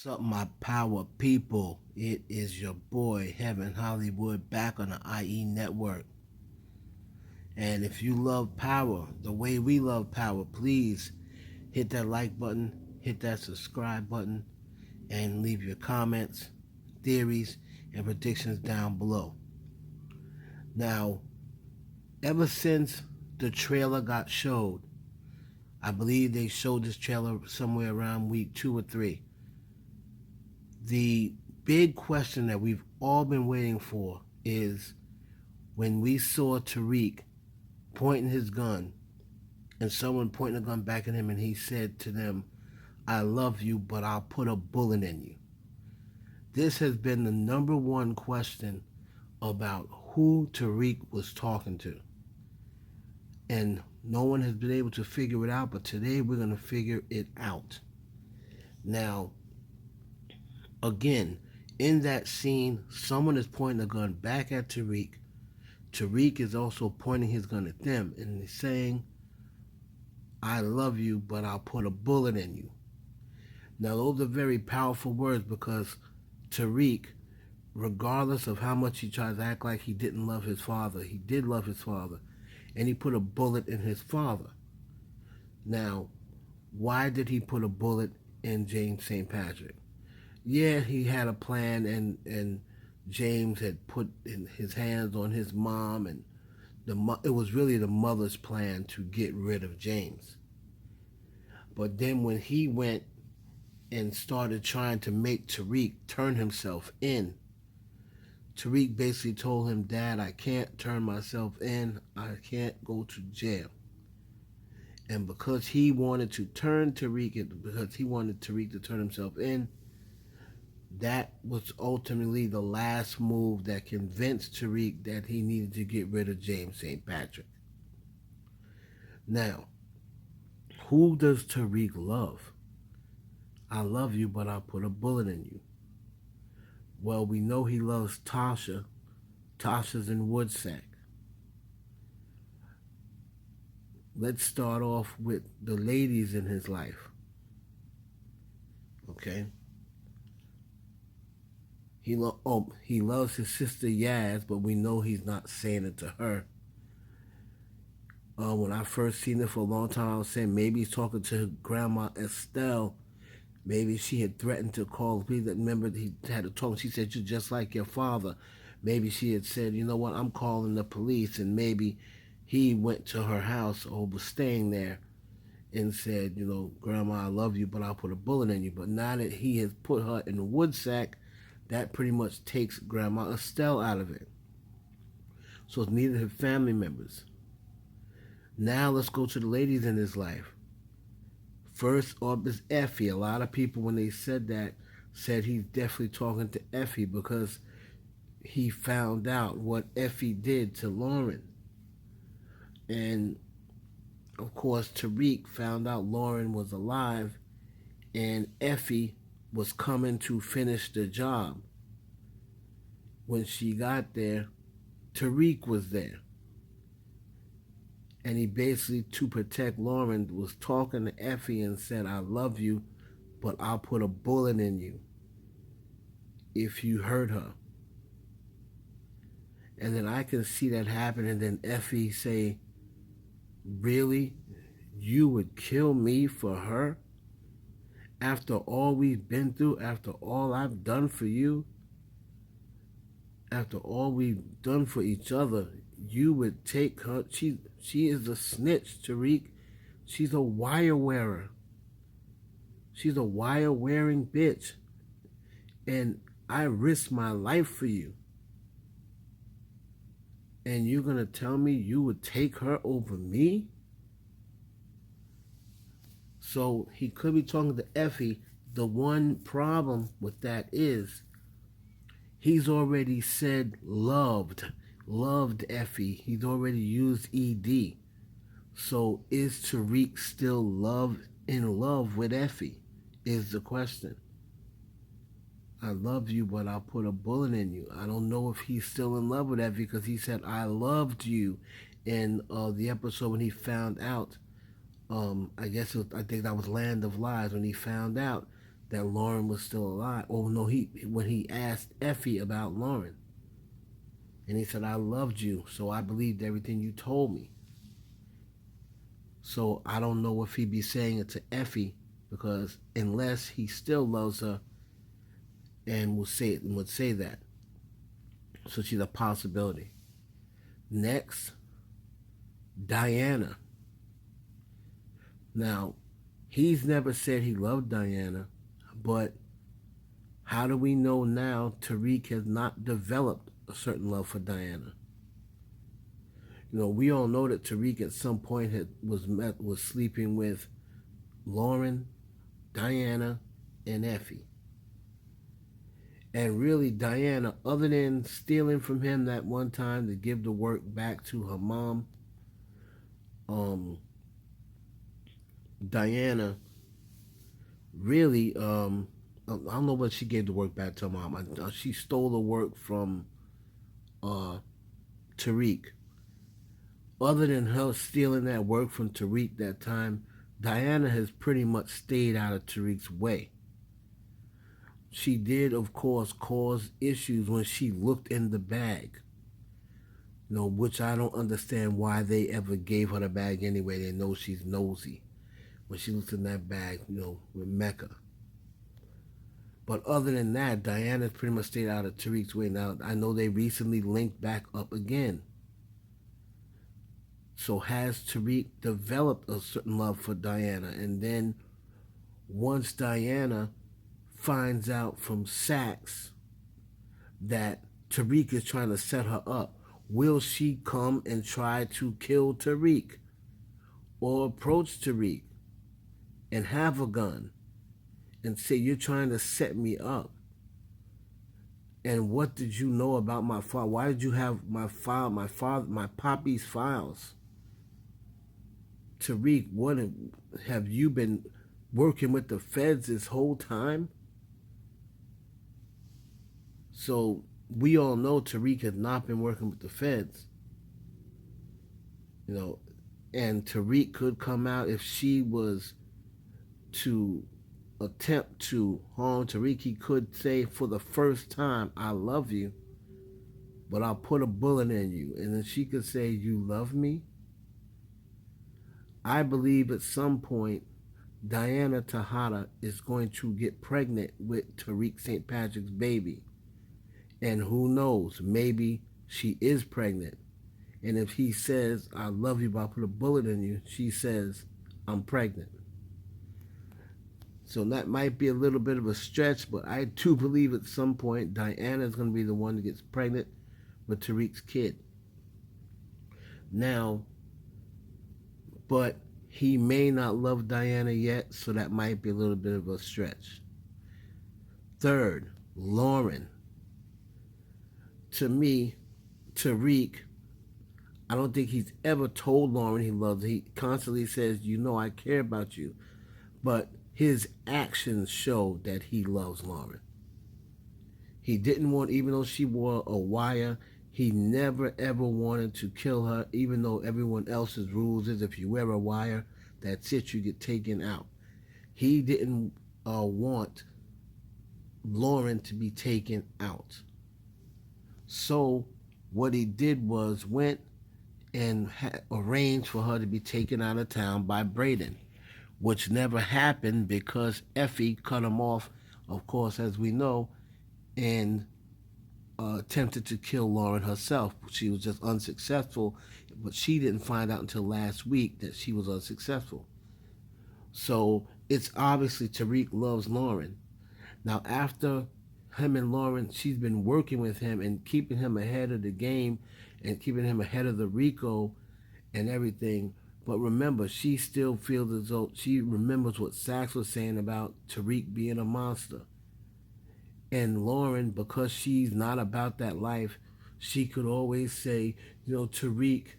What's up, my power people? It is your boy, Heaven Hollywood, back on the IE network. And if you love power the way we love power, please hit that like button, hit that subscribe button, and leave your comments, theories, and predictions down below. Now, ever since the trailer got showed, I believe they showed this trailer somewhere around week 2 or 3. The big question that we've all been waiting for is when we saw Tariq pointing his gun and someone pointing a gun back at him and he said to them, "I love you, but I'll put a bullet in you." This has been the number one question about who Tariq was talking to. And no one has been able to figure it out, but today we're going to figure it out. Now, again, in that scene, someone is pointing a gun back at Tariq. Tariq is also pointing his gun at them, and he's saying, "I love you, but I'll put a bullet in you." Now, those are very powerful words because Tariq, regardless of how much he tries to act like he didn't love his father, he did love his father, and he put a bullet in his father. Now, why did he put a bullet in James St. Patrick? Yeah, he had a plan, and James had put in his hands on his mom, and it was really the mother's plan to get rid of James. But then when he went and started trying to make Tariq turn himself in, Tariq basically told him, "Dad, I can't turn myself in. I can't go to jail." And because he wanted to turn Tariq, because he wanted Tariq to turn himself in, that was ultimately the last move that convinced Tariq that he needed to get rid of James St. Patrick. Now, who does Tariq love? "I love you, but I'll put a bullet in you." Well, we know he loves Tasha. Tasha's in Woodsack. Let's start off with the ladies in his life. Okay? He loves his sister Yaz, but we know he's not saying it to her. When I first seen it for a long time, I was saying maybe he's talking to Grandma Estelle. Maybe she had threatened to call the police. Remember, he had to talk. She said, "You're just like your father." Maybe she had said, "You know what, I'm calling the police." And maybe he went to her house or was staying there and said, "Grandma, I love you, but I'll put a bullet in you." But now that he has put her in the woodsack, that pretty much takes Grandma Estelle out of it. So it's neither his family members. Now let's go to the ladies in his life. First up is Effie. A lot of people, when they said that, said he's definitely talking to Effie because he found out what Effie did to Lauren. And, of course, Tariq found out Lauren was alive and Effie was coming to finish the job. When she got there, Tariq was there. And he basically, to protect Lauren, was talking to Effie and said, "I love you, but I'll put a bullet in you if you hurt her." And then I can see that happen, and then Effie say, "Really? You would kill me for her? After all we've been through, after all I've done for you, after all we've done for each other, you would take her? She is a snitch, Tariq. She's a wire wearer. She's a wire wearing bitch. And I risked my life for you. And you're going to tell me you would take her over me?" So he could be talking to Effie. The one problem with that is he's already said loved Effie. He's already used ED. So is Tariq still in love with Effie is the question. "I love you, but I'll put a bullet in you." I don't know if he's still in love with Effie because he said, "I loved you" in the episode when he found out. I think that was Land of Lies, when he found out that Lauren was still alive. Oh no, when he asked Effie about Lauren, and he said, "I loved you, so I believed everything you told me." So I don't know if he'd be saying it to Effie, because unless he still loves her and would say that. So she's a possibility. Next, Diana. Now, he's never said he loved Diana, but how do we know now Tariq has not developed a certain love for Diana? We all know that Tariq at some point was sleeping with Lauren, Diana, and Effie. And really, Diana, other than stealing from him that one time to give the work back to her mom, Diana really, I don't know what she gave the work back to her mom. She stole the work from Tariq. Other than her stealing that work from Tariq that time, Diana has pretty much stayed out of Tariq's way. She did, of course, cause issues when she looked in the bag, which I don't understand why they ever gave her the bag anyway. They know she's nosy when she looks in that bag, with Mecca. But other than that, Diana's pretty much stayed out of Tariq's way. Now, I know they recently linked back up again. So has Tariq developed a certain love for Diana? And then once Diana finds out from Saxe that Tariq is trying to set her up, will she come and try to kill Tariq or approach Tariq and have a gun and say, "You're trying to set me up? And what did you know about my father? Why did you have my poppy's files? Tariq, what have you been working with the feds this whole time?" So we all know Tariq has not been working with the feds. And Tariq could come out if she was to attempt to harm Tariq. He could say for the first time, "I love you, but I'll put a bullet in you." And then she could say, "You love me?" I believe at some point Diana Tejada is going to get pregnant with Tariq St. Patrick's baby. And who knows, maybe she is pregnant. And if he says, "I love you, but I'll put a bullet in you," she says, "I'm pregnant." So that might be a little bit of a stretch, but I do believe at some point Diana is going to be the one that gets pregnant with Tariq's kid. Now, but he may not love Diana yet, so that might be a little bit of a stretch. Third, Lauren. To me, Tariq, I don't think he's ever told Lauren he loves her. He constantly says, "I care about you." But his actions show that he loves Lauren. He didn't want, even though she wore a wire, he never ever wanted to kill her, even though everyone else's rules is if you wear a wire, that's it, you get taken out. He didn't want Lauren to be taken out. So what he did was went and arranged for her to be taken out of town by Braden, which never happened because Effie cut him off, of course, as we know, and attempted to kill Lauren herself. She was just unsuccessful, but she didn't find out until last week that she was unsuccessful. So it's obviously Tariq loves Lauren. Now, after him and Lauren, she's been working with him and keeping him ahead of the game and keeping him ahead of the RICO and everything. But remember, she still feels as though she remembers what Saxe was saying about Tariq being a monster. And Lauren, because she's not about that life, she could always say, "Tariq,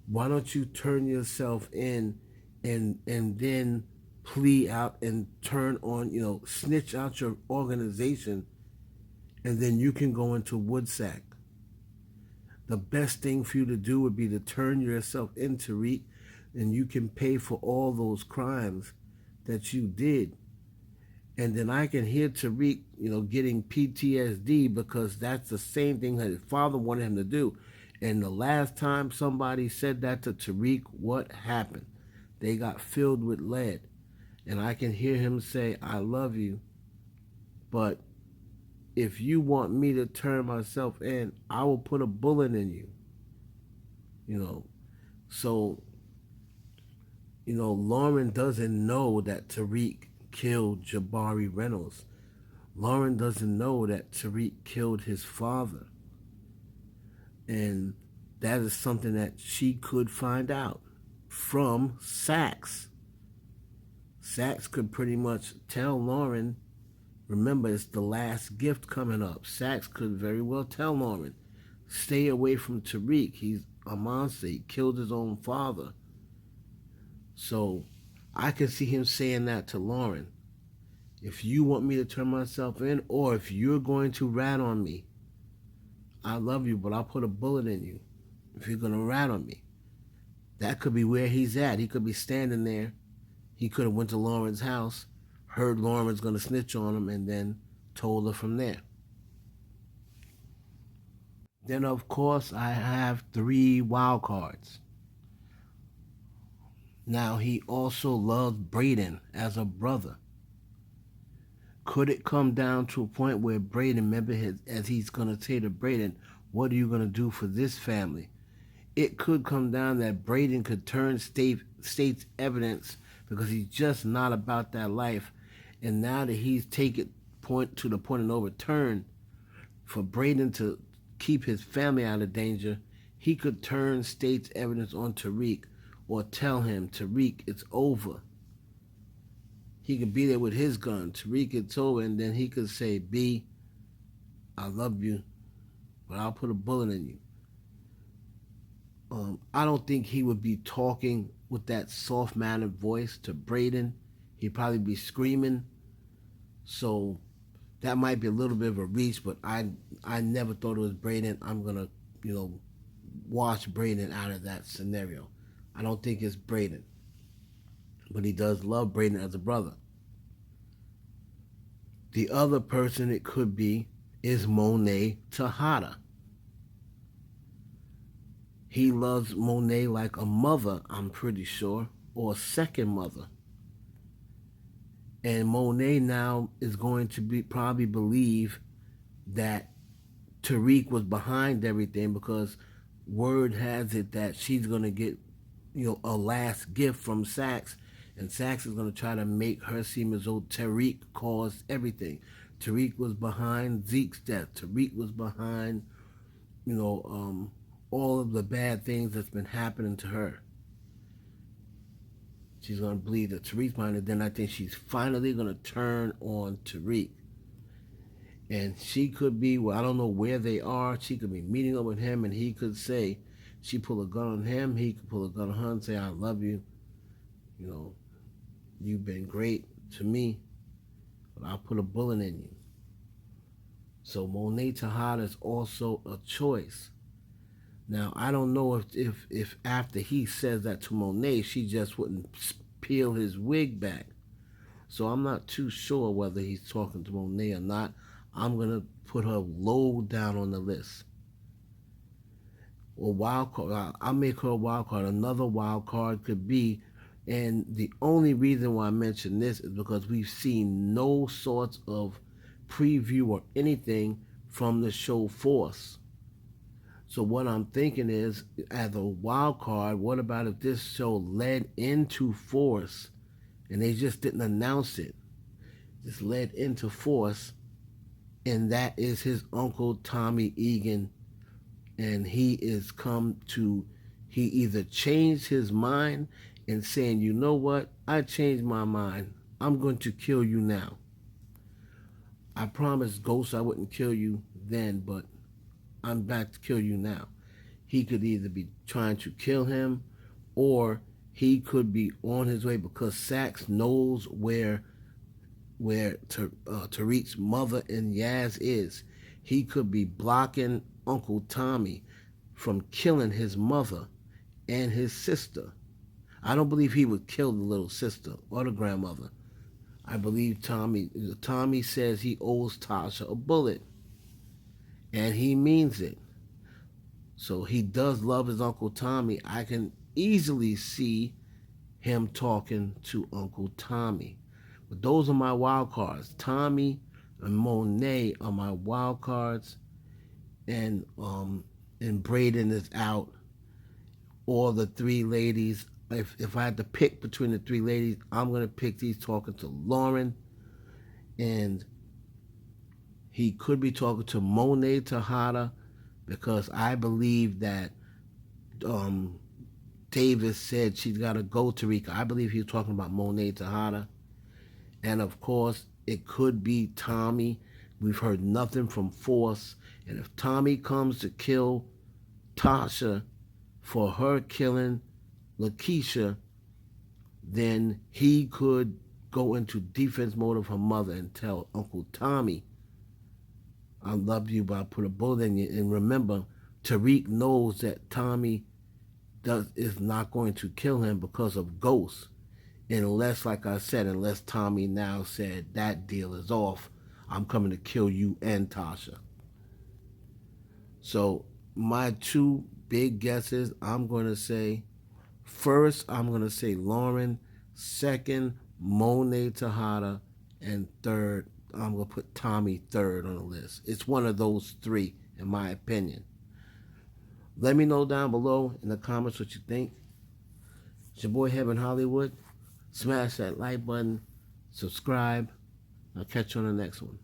why don't you turn yourself in and then plea out and turn on, snitch out your organization, and then you can go into Woodsack. The best thing for you to do would be to turn yourself in, Tariq, and you can pay for all those crimes that you did." And then I can hear Tariq, getting PTSD because that's the same thing that his father wanted him to do. And the last time somebody said that to Tariq, what happened? They got filled with lead. And I can hear him say, I love you, but if you want me to turn myself in, I will put a bullet in you. You know, so, Lauren doesn't know that Tariq killed Jabari Reynolds. Lauren doesn't know that Tariq killed his father. And that is something that she could find out from Saxe. Saxe could pretty much tell Lauren, remember, it's the last gift coming up. Saxe could very well tell Lauren, stay away from Tariq. He's a monster. He killed his own father. So I can see him saying that to Lauren. If you want me to turn myself in, or if you're going to rat on me, I love you, but I'll put a bullet in you if you're going to rat on me. That could be where he's at. He could be standing there. He could have went to Lauren's house, heard Lauren was going to snitch on him, and then told her from there. Then, of course, I have 3 wild cards. Now, he also loves Braden as a brother. Could it come down to a point where Braden, remember, as he's going to say to Braden, what are you going to do for this family? It could come down that Braden could turn state's evidence because he's just not about that life. And now that he's taken to the point of no return, for Braden to keep his family out of danger, he could turn state's evidence on Tariq or tell him, Tariq, it's over. He could be there with his gun. Tariq, it's over, and then he could say, B, I love you, but I'll put a bullet in you. I don't think he would be talking with that soft-mannered voice to Braden. He'd probably be screaming. So that might be a little bit of a reach, but I never thought it was Braden. I'm going to, wash Braden out of that scenario. I don't think it's Braden. But he does love Braden as a brother. The other person it could be is Monet Tejada. He loves Monet like a mother, I'm pretty sure, or a second mother. And Monet now is going to probably believe that Tariq was behind everything because word has it that she's going to get, a last gift from Saxe. And Saxe is going to try to make her seem as though Tariq caused everything. Tariq was behind Zeke's death. Tariq was behind, all of the bad things that's been happening to her. She's going to believe that Tariq's behind it. Then I think she's finally going to turn on Tariq. And she could be, I don't know where they are. She could be meeting up with him, and he could say, she pull a gun on him. He could pull a gun on her and say, I love you. You've been great to me, but I'll put a bullet in you. So Monet Tejada is also a choice. Now, I don't know if after he says that to Monet, she just wouldn't peel his wig back. So I'm not too sure whether he's talking to Monet or not. I'm going to put her low down on the list. Or wild card, I'll make her a wild card. Another wild card could be, and the only reason why I mention this is because we've seen no sorts of preview or anything from the show Force. So what I'm thinking is, as a wild card, what about if this show led into Force and they just didn't announce it? Just led into Force, and that is his uncle Tommy Egan, and he either changed his mind and saying, you know what, I changed my mind. I'm going to kill you now. I promised Ghost I wouldn't kill you then, but I'm back to kill you now. He could either be trying to kill him, or he could be on his way because Saxe knows where Tariq's mother and Yaz is. He could be blocking Uncle Tommy from killing his mother and his sister. I don't believe he would kill the little sister or the grandmother. I believe Tommy says he owes Tasha a bullet, and he means it. So he does love his Uncle Tommy. I can easily see him talking to Uncle Tommy. But those are my wild cards. Tommy and Monet are my wild cards, and Braden is out. Or the three ladies. If I had to pick between the three ladies, I'm gonna pick these talking to Lauren, and he could be talking to Monet Tejada, because I believe that um, Davis said she's got to go to Rica. I believe he was talking about Monet Tejada. And of course, it could be Tommy. We've heard nothing from Force. And if Tommy comes to kill Tasha for her killing Lakeisha, then he could go into defense mode of her mother and tell Uncle Tommy, I love you, but I put a bullet in you. And remember, Tariq knows that Tommy is not going to kill him because of Ghost. Unless, like I said, unless Tommy now said that deal is off, I'm coming to kill you and Tasha. So my two big guesses, I'm going to say, first, I'm going to say Lauren. Second, Monet Tejada. And third, I'm going to put Tommy third on the list. It's one of those three, in my opinion. Let me know down below in the comments what you think. It's your boy Heaven Hollywood. Smash that like button. Subscribe. I'll catch you on the next one.